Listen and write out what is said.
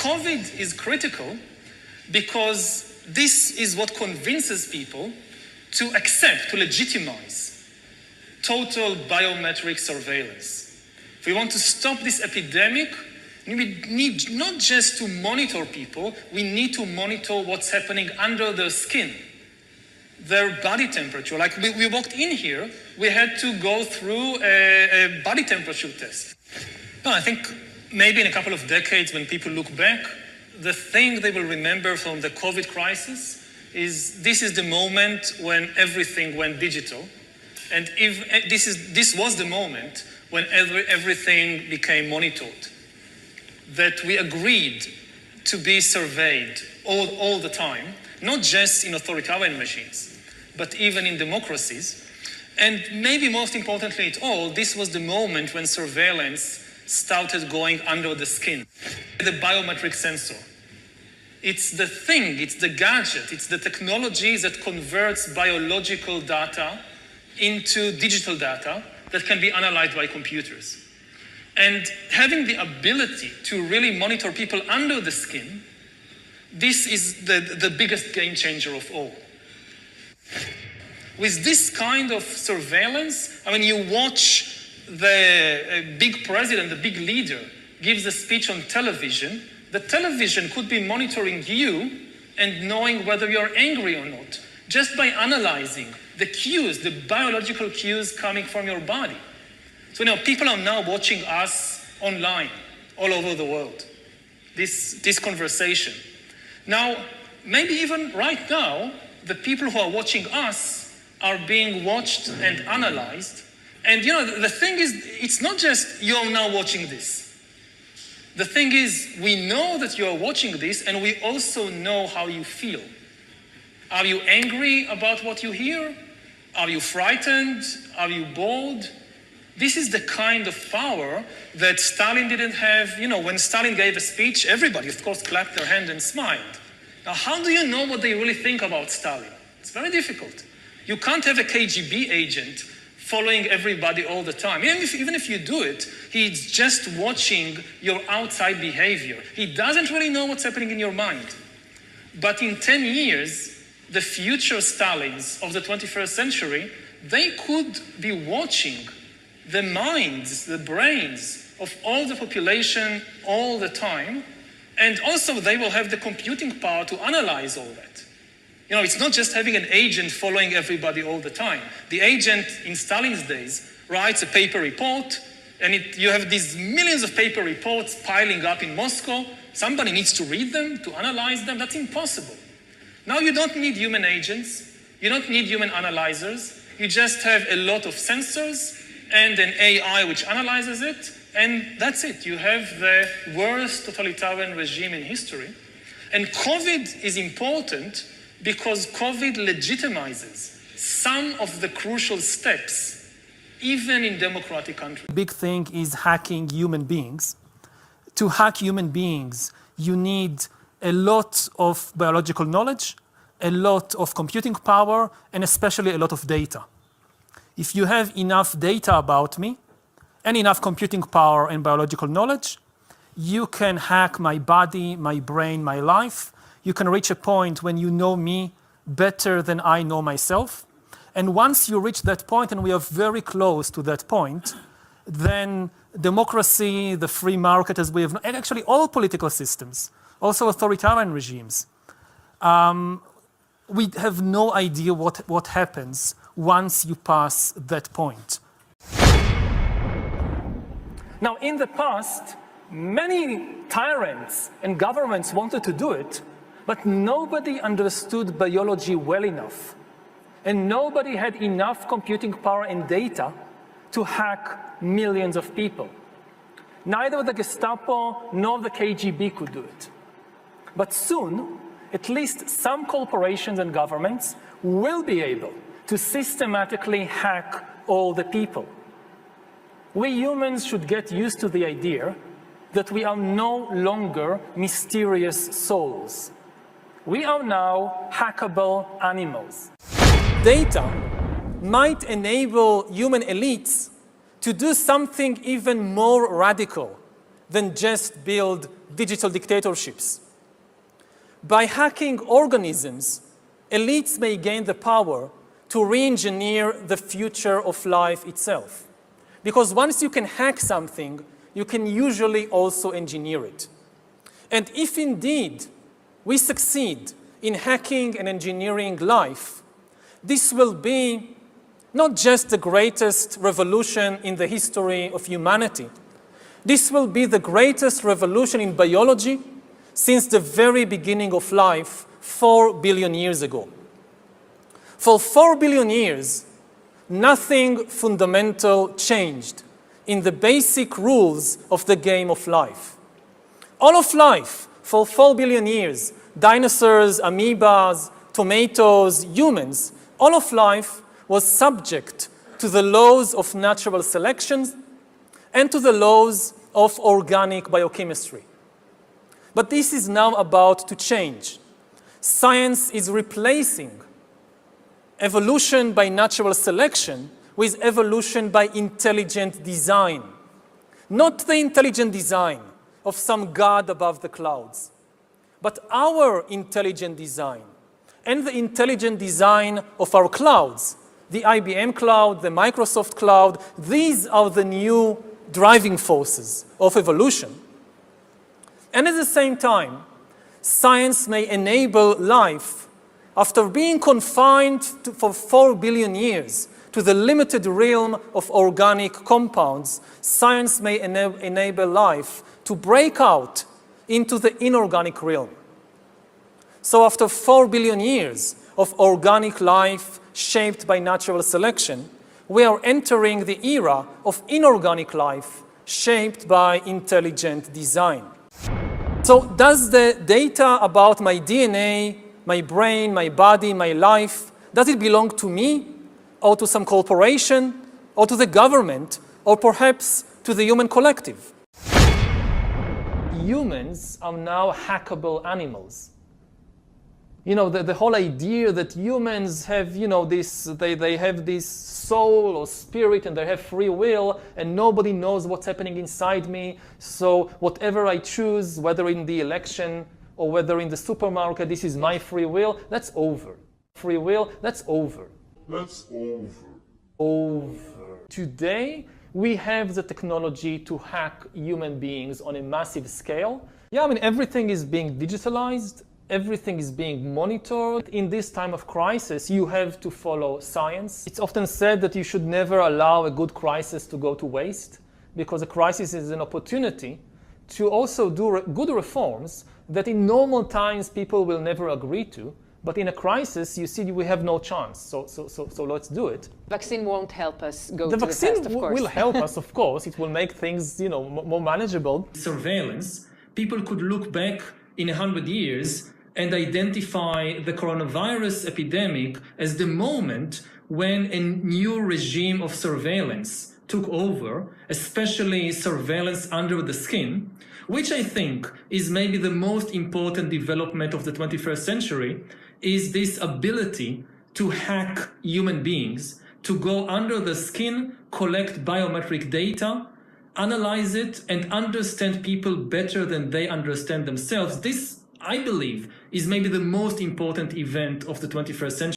COVID is critical because this is what convinces people to accept, to legitimize total biometric surveillance. If we want to stop this epidemic, we need not just to monitor people, we need to monitor what's happening under their skin, their body temperature. Like we walked in here, we had to go through a body temperature test. No, I think maybe in a couple of decades when people look back, the thing they will remember from the COVID crisis is this is the moment when everything went digital. And if this was the moment when everything became monitored. That we agreed to be surveyed all the time, not just in authoritarian regimes, but even in democracies. And maybe most importantly at all, this was the moment when surveillance started going under the skin. The biometric sensor. It's the thing, it's the gadget, it's the technology that converts biological data into digital data that can be analyzed by computers. And having the ability to really monitor people under the skin, this is the biggest game changer of all. With this kind of surveillance, I mean, you watch the big president, the big leader, gives a speech on television. The television could be monitoring you and knowing whether you're angry or not, just by analyzing the cues, the biological cues coming from your body. So people are now watching us online, all over the world, this conversation. Now, maybe even right now, the people who are watching us are being watched and analyzed. And the thing is, it's not just you're now watching this. The thing is, we know that you're watching this, and we also know how you feel. Are you angry about what you hear? Are you frightened? Are you bored? This is the kind of power that Stalin didn't have. When Stalin gave a speech, everybody, of course, clapped their hand and smiled. Now, how do you know what they really think about Stalin? It's very difficult. You can't have a KGB agent following everybody all the time. Even if you do it, he's just watching your outside behavior. He doesn't really know what's happening in your mind. But in 10 years, the future Stalins of the 21st century, they could be watching the minds, the brains of all the population all the time. And also they will have the computing power to analyze all that. It's not just having an agent following everybody all the time. The agent in Stalin's days writes a paper report, and you have these millions of paper reports piling up in Moscow. Somebody needs to read them, to analyze them. That's impossible. Now you don't need human agents. You don't need human analyzers. You just have a lot of sensors and an AI which analyzes it, and that's it. You have the worst totalitarian regime in history. And COVID is important because COVID legitimizes some of the crucial steps, even in democratic countries. The big thing is hacking human beings. To hack human beings, you need a lot of biological knowledge, a lot of computing power, and especially a lot of data. If you have enough data about me and enough computing power and biological knowledge, you can hack my body, my brain, my life. You can reach a point when you know me better than I know myself. And once you reach that point, and we are very close to that point, then democracy, the free market as we have, and actually all political systems, also authoritarian regimes, we have no idea what happens once you pass that point. Now, in the past, many tyrants and governments wanted to do it, but nobody understood biology well enough. And nobody had enough computing power and data to hack millions of people. Neither the Gestapo nor the KGB could do it. But soon, at least some corporations and governments will be able to systematically hack all the people. We humans should get used to the idea that we are no longer mysterious souls. We are now hackable animals. Data might enable human elites to do something even more radical than just build digital dictatorships. By hacking organisms, elites may gain the power to re-engineer the future of life itself. Because once you can hack something, you can usually also engineer it. And if indeed we succeed in hacking and engineering life, this will be not just the greatest revolution in the history of humanity. This will be the greatest revolution in biology since the very beginning of life 4 billion years ago. For 4 billion years, nothing fundamental changed in the basic rules of the game of life. All of life, for 4 billion years, dinosaurs, amoebas, tomatoes, humans, all of life was subject to the laws of natural selection and to the laws of organic biochemistry. But this is now about to change. Science is replacing evolution by natural selection with evolution by intelligent design. Not the intelligent design of some god above the clouds, but our intelligent design and the intelligent design of our clouds, the IBM cloud, the Microsoft cloud. These are the new driving forces of evolution. And at the same time, science may enable life, after being confined for 4 billion years to the limited realm of organic compounds, science may enable life to break out into the inorganic realm. So after 4 billion years of organic life shaped by natural selection, we are entering the era of inorganic life shaped by intelligent design. So does the data about my DNA, my brain, my body, my life, does it belong to me or to some corporation or to the government or perhaps to the human collective? Humans are now hackable animals. You know, the whole idea that humans have, you know, they have this soul or spirit and they have free will and nobody knows what's happening inside me. So whatever I choose, whether in the election or whether in the supermarket, this is my free will, that's over. Free will, that's over. That's over. Over. Today, we have the technology to hack human beings on a massive scale. Yeah, I mean, everything is being digitalized. Everything is being monitored. In this time of crisis, you have to follow science. It's often said that you should never allow a good crisis to go to waste, because a crisis is an opportunity to also do good reforms that in normal times people will never agree to. But in a crisis, you see, we have no chance. So let's do it. Vaccine won't help us go the to the vaccine test, of course. will help us, of course. It will make things, you know, more manageable. Surveillance, people could look back in 100 years and identify the coronavirus epidemic as the moment when a new regime of surveillance took over, especially surveillance under the skin, which I think is maybe the most important development of the 21st century, is this ability to hack human beings, to go under the skin, collect biometric data, analyze it, and understand people better than they understand themselves. This, I believe, is maybe the most important event of the 21st century.